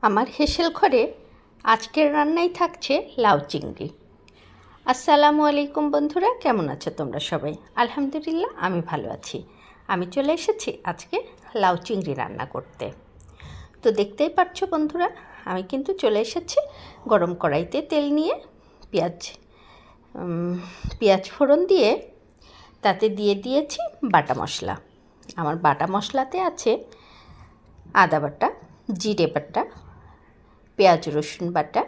আমার হেসেল ঘরে আজকের রান্নায় থাকছে লাউ চিংড়ি। আসসালামু আলাইকুম বন্ধুরা, কেমন আছো তোমরা সবাই? আলহামদুলিল্লাহ, আমি ভালো আছি। আমি চলে এসেছি আজকে লাউ চিংড়ি রান্না করতে। তো দেখতেই পাচ্ছ বন্ধুরা, আমি কিন্তু চলে এসেছি গরম কড়াইতে তেল নিয়ে পেঁয়াজ ফোড়ন দিয়ে তাতে দিয়ে দিয়েছি বাটা মশলা। আমার বাটা মশলাতে আছে আদা বাটা, জিরে বাটা, পেঁয়াজ রসুন বাটা।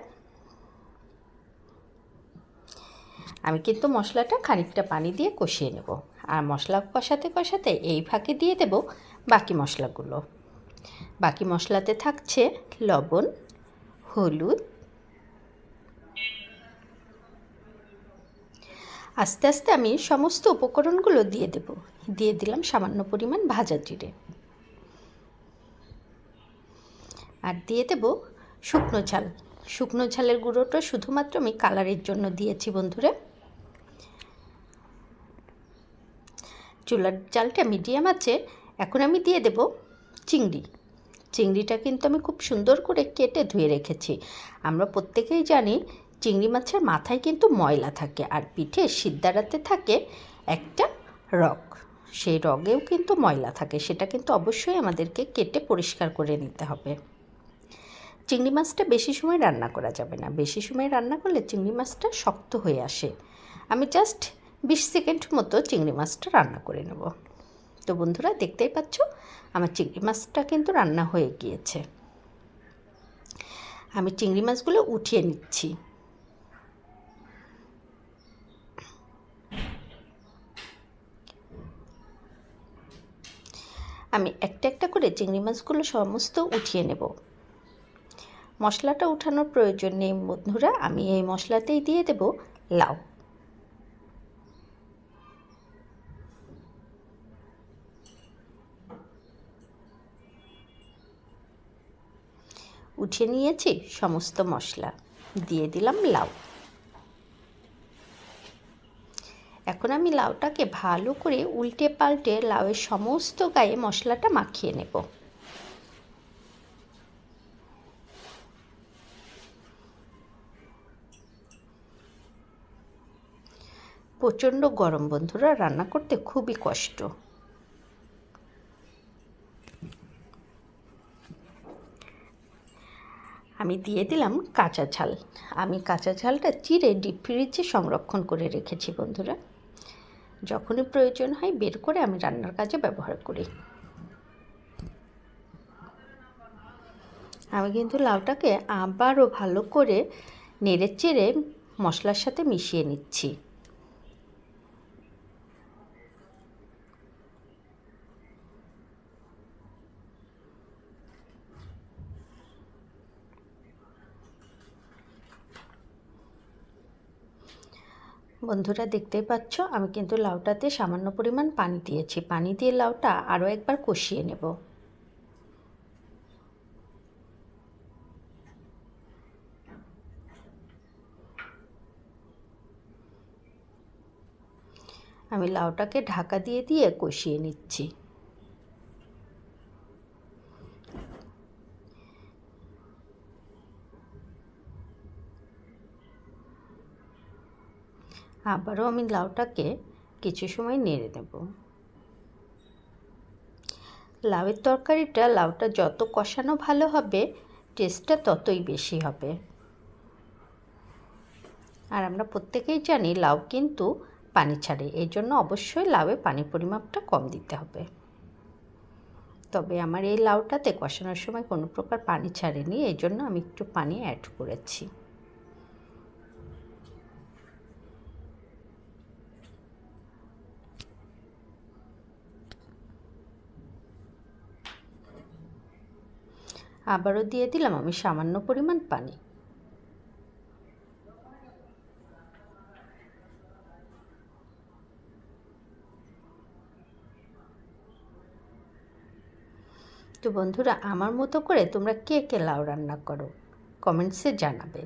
আমি কিন্তু মশলাটা খানিকটা পানি দিয়ে কষিয়ে নেব, আর মশলা কষাতে কষাতে এই ফাঁকে দিয়ে দেব বাকি মশলাগুলো। বাকি মশলাতে থাকছে লবণ, হলুদ। আস্তে আস্তে আমি সমস্ত উপকরণগুলো দিয়ে দেব। দিয়ে দিলাম সামান্য পরিমাণ ভাজা জিরে, আর দিয়ে দেব শুকনো ঝাল। শুকনো ঝালের গুঁড়োটা শুধুমাত্র আমি কালারের জন্য দিয়েছি বন্ধুরা। চুলার জালটা মিডিয়াম আছে। এখন আমি দিয়ে দেব চিংড়ি। চিংড়িটা কিন্তু আমি খুব সুন্দর করে কেটে ধুয়ে রেখেছি। আমরা প্রত্যেকেই জানি চিংড়ি মাছের মাথায় কিন্তু ময়লা থাকে, আর পিঠে সিদ্ধারাতে থাকে একটা রগ। সেই রগেও কিন্তু ময়লা থাকে, সেটা কিন্তু অবশ্যই আমাদেরকে কেটে পরিষ্কার করে নিতে হবে। চিংড়ি মাছটা বেশি সময় রান্না করা যাবে না, বেশি সময় রান্না করলে চিংড়ি মাছটা শক্ত হয়ে আসে। আমি জাস্ট 20 সেকেন্ড মতো চিংড়ি মাছটা রান্না করে নেব। তো বন্ধুরা, দেখতেই পাচ্ছ আমার চিংড়ি মাছটা কিন্তু রান্না হয়ে গিয়েছে। আমি চিংড়ি মাছগুলো উঠিয়ে নিচ্ছি। আমি একটা একটা করে চিংড়ি মাছগুলো সমস্ত উঠিয়ে নেব। মশলাটা উঠানোর প্রয়োজন নেই বন্ধুরা, আমি এই মশলাতেই দিয়ে দেব লাউ। উঠিয়ে নিয়েছি সমস্ত মশলা, দিয়ে দিলাম লাউ। এখন আমি লাউটাকে ভালো করে উল্টে পাল্টে লাউয়ের সমস্ত গায়ে মশলাটা মাখিয়ে নেব। প্রচণ্ড গরম বন্ধুরা, রান্না করতে খুবই কষ্ট। আমি দিয়ে দিলাম কাঁচা ঝাল। আমি কাঁচা ঝালটা চিড়ে ডিপ ফ্রিজে সংরক্ষণ করে রেখেছি বন্ধুরা। যখনই প্রয়োজন হয় বের করে আমি রান্নার কাজে ব্যবহার করি। আমি কিন্তু লাউটাকে আবারও ভালো করে নেড়ে চেড়ে মশলার সাথে মিশিয়ে নিচ্ছি। বন্ধুরা, দেখতেই পাচ্ছ আমি কিন্তু লাউটাতে সামান্য পরিমাণ পানি দিয়েছি। পানি দিয়ে লাউটা আরও একবার কষিয়ে নেব। আমি লাউটাকে ঢাকা দিয়ে দিয়ে কষিয়ে নিচ্ছি। আবারও আমি লাউটাকে কিছু সময় নেড়ে নেব। লাউয়ের তরকারিটা লাউটা যত কষানো ভালো হবে, টেস্টটা ততই বেশি হবে। আর আমরা প্রত্যেকেই জানি লাউ কিন্তু পানি ছাড়ে, এই জন্য অবশ্যই লাউয়ে পানির পরিমাপটা কম দিতে হবে। তবে আমার এই লাউটাতে কষানোর সময় কোনো প্রকার পানি ছাড়েনি, এই জন্য আমি একটু পানি অ্যাড করেছি। আবারও দিয়ে দিলাম আমি সামান্য পরিমাণ পানি। তো বন্ধুরা, আমার মতো করে তোমরা কে কে লাউ রান্না করো কমেন্টসে জানাবে।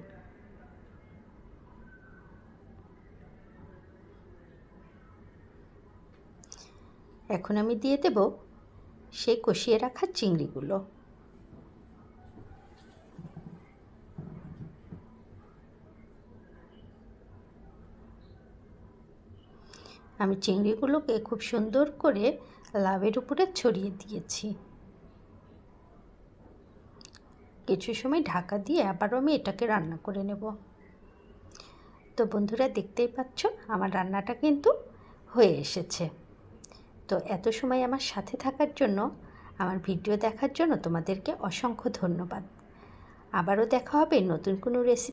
এখন আমি দিয়ে দেব সেই কষিয়ে রাখা চিংড়িগুলো। আমি চিংড়িগুলোকে খুব সুন্দর করে লাউয়ের উপরে ছড়িয়ে দিয়েছি। কিছু সময় ঢাকা দিয়ে আবারও আমি এটাকে রান্না করে নেব। তো বন্ধুরা, দেখতেই পাচ্ছ আমার রান্নাটা কিন্তু হয়ে এসেছে। তো এত সময় আমার সাথে থাকার জন্য, আমার ভিডিও দেখার জন্য তোমাদেরকে অসংখ্য ধন্যবাদ। আবারও দেখা হবে নতুন কোনো রেসিপি।